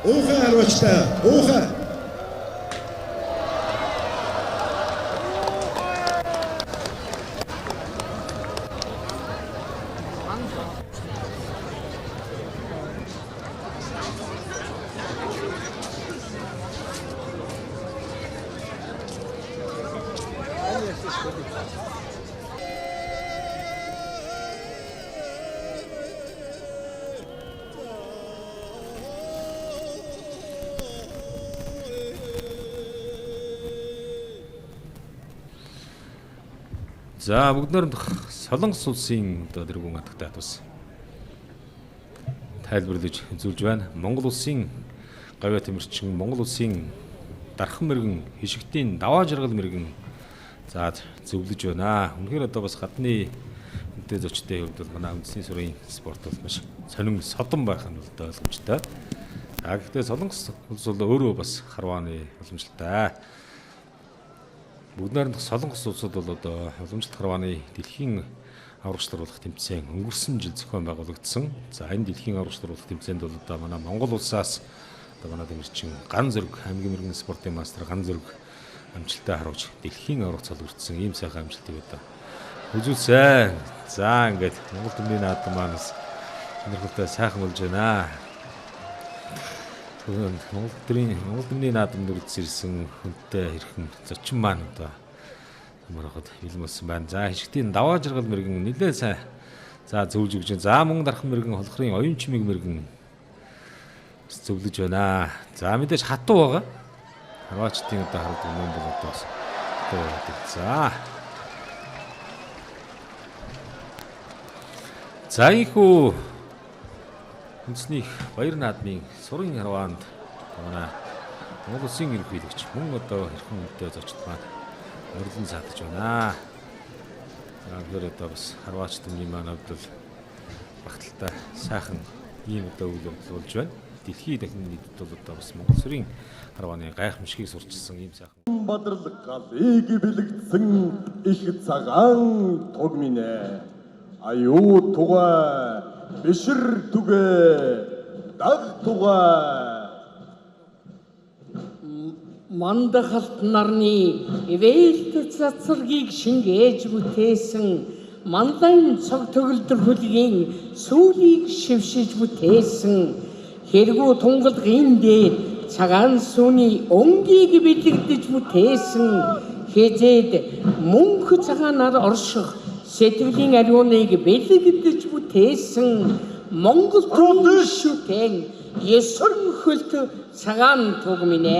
Уухай харуулжтай. Уухай. За бүгд найрамдах Солонгос улсын одоо тэргүүн хатагтай бас тайлбарлаж үзүүлж байна. Монгол улсын гавья тэмэрчин, Монгол улсын дархан мэрэгэн, хишигтийн даваа жаргал мэрэгэн за зөвлөж байна. Үнэхээр одоо бас гадны үнэтэй зочдын хувьд бол манай үндэсний сурын спорт бол маш сонин содон байх нь бол ойлгомжтой. За гэхдээ Солонгос улс бол өөрөө бас харвааны уламжлалтай. Бүгд найрамдах Солонгос улсууд бол одоо уламжлалт харвааны дэлхийн аврагчлуулах тэмцээн өнгөрсөн жил зохион байгуулагдсан. За энэ дэлхийн аврагчлуулах тэмцээнд бол одоо манай Монгол улсаас одоо манай тэмэрчин ган зөрөг аймгийн мэрэгэн спортын мастер ган зөрөг амжилттай харуулж дэлхийн аврагт цолгордсон ийм сайхан амжилтыг одоо үзүүлсэн. За ингээд Монгол төмний наадам маань сонирхолтой сайхан болж байна. Монгол төмний наадамд үргэлжлсэн хүнтэй хэрхэн зочин маань одоо мөрөхөд хилмэлсэн байна. За хишгтийн даваа жаргал мэрэгэн нэлээд сайн за зөвлөж өгч. За мөн дархан мэрэгэн холхрын оюун чимэг мэрэгэн зөвлөж байна. За мэдээж хатуу байгаа. Харваачдын одоо харагдсан юм бол одоо бас за. За ийхүү үндэсний баяр наадмын сурын харваанд манай Монгол улсын ерөнхийлөгч мөн одоо хэрхэн үнэтэй зочд маань урьдчилан сатаж байна. Тэгэхээр одоо бас харваач төмний маань хувьд багталтай сайхан ийм одоо үйл явдал болж байна. Дэлхийн дахин нийтэд бол одоо бас Монгол сүрийн харвааны гайхамшигыг сурчилсан ийм сайхан Бадрал галыг бэлэгдсэн их цагаан туг минь аюу тугай бишэр түгэ даг тугай Мандахалт нарны ивэлт цацлагийг шингээж бүтээсэн мандайн цог төгөлдөр хөлгийн сүүлийг шившиж бүтээсэн хэрэгүү тунгалгын дээр цагаан сүүний өнгийг бэлэгдэж бүтээсэн хязээд мөнх цагаанаар орших сэтгэлийн ариуныг бэлэгдэж бүтээсэн Монгол төмний шүтэн Есүрэн хөлт цагаан туг минь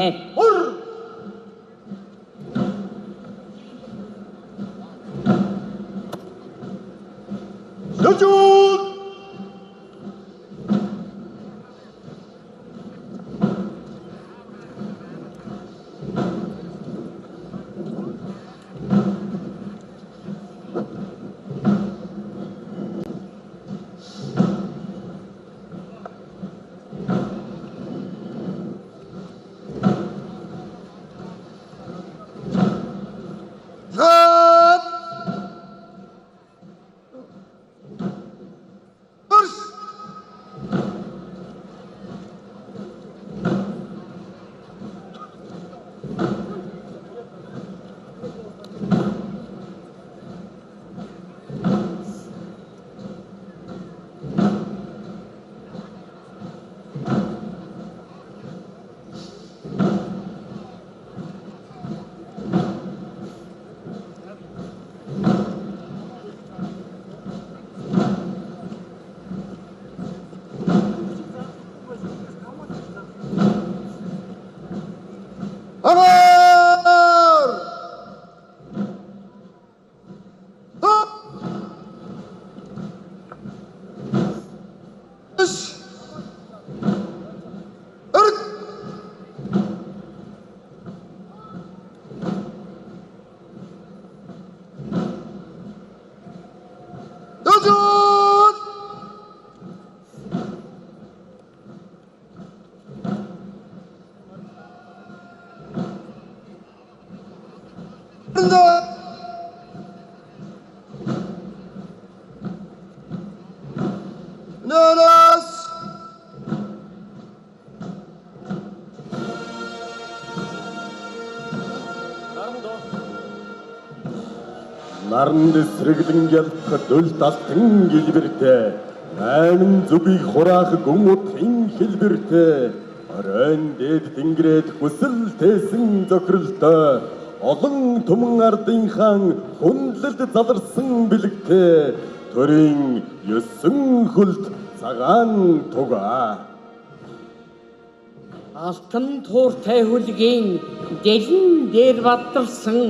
Лажууд наранд сэргэлэн ялах дөл талтан гэлбэртэй айман зүгийг хураах гүн утгын хэлбэртэй оройн дээд тэнгэрээд хүсэл тээсэн зохиролтой олон түмэн ардынхан хүндлэлд заларсан бэлэгтэй төрийн 9 хөлт цагаан тугаа алтан тууртай хүлгийн дэлэн дээр бадарсан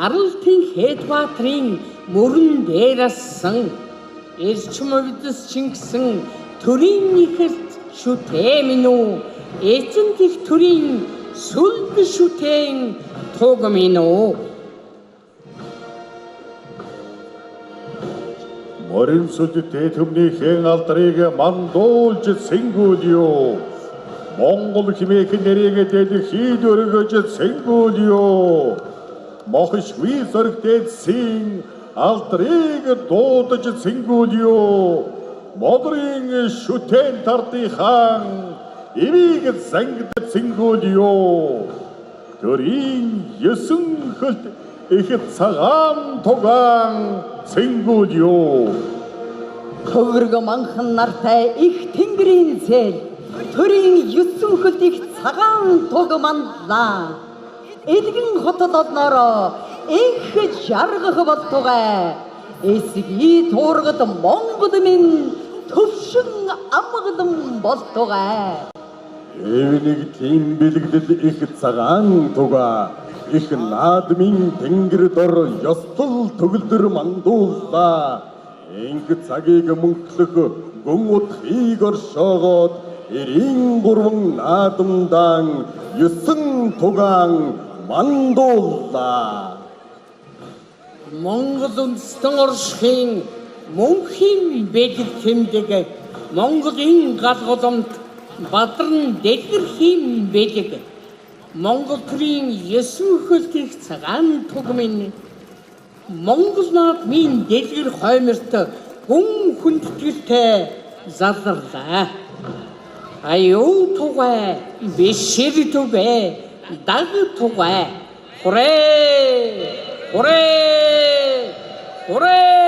аралтын хэд баатрын мөрөн дээр ассан эрчим увдс Чингисэн төрийн нэхэлт шүтээ минь үү эзэн дэх төрийн сүлд шүтээн туг минь үү морин сүлдтэй төмнийхэн алдрыг мандуулж сэнгүүлё Монгол химээх нэрийг дэлхийд өргөж сэнгүүлё мохшгүй соргтэйсийн алдрыг дуудаж сэнгүүлё модрын шүтэн тартыхан эвийг сангид сэнгүүлё төрийн 9 хөлт их цагаан тугаан сэнгүүлё Хөвөрг манхан нартай их тэнгэрийн зээл төрийн 9 хөлт их цагаан туг манлаа Эдгэн хотод одноороо их жаргах болтугай эсгий туургад Монгол минь төвшин амгалан болтугай Эвнийг тийм бэлэгдэл их цагаан тугаа их наадмын тэнгэр дор ёстол төгөлдөр мандууллаа Инг цагийг мөнхлөх гүн утгыг оршоогоод 93 наадамдан 9 тугаан мандууллаа Монгол үндэстэн оршихын мөнхийн бэлэг тэмдэг Монголын гал голомт Бадран дэлгэрхийн бэлэг Монгол төрийн 9 хөлт их цагаан туг минь Монгол наадмын дэлгэр хойморт гүн хүндэтгэлтэй заларлаа аюу тугай бишэр тугай даг тугай хүрээ хүрээ хүрээ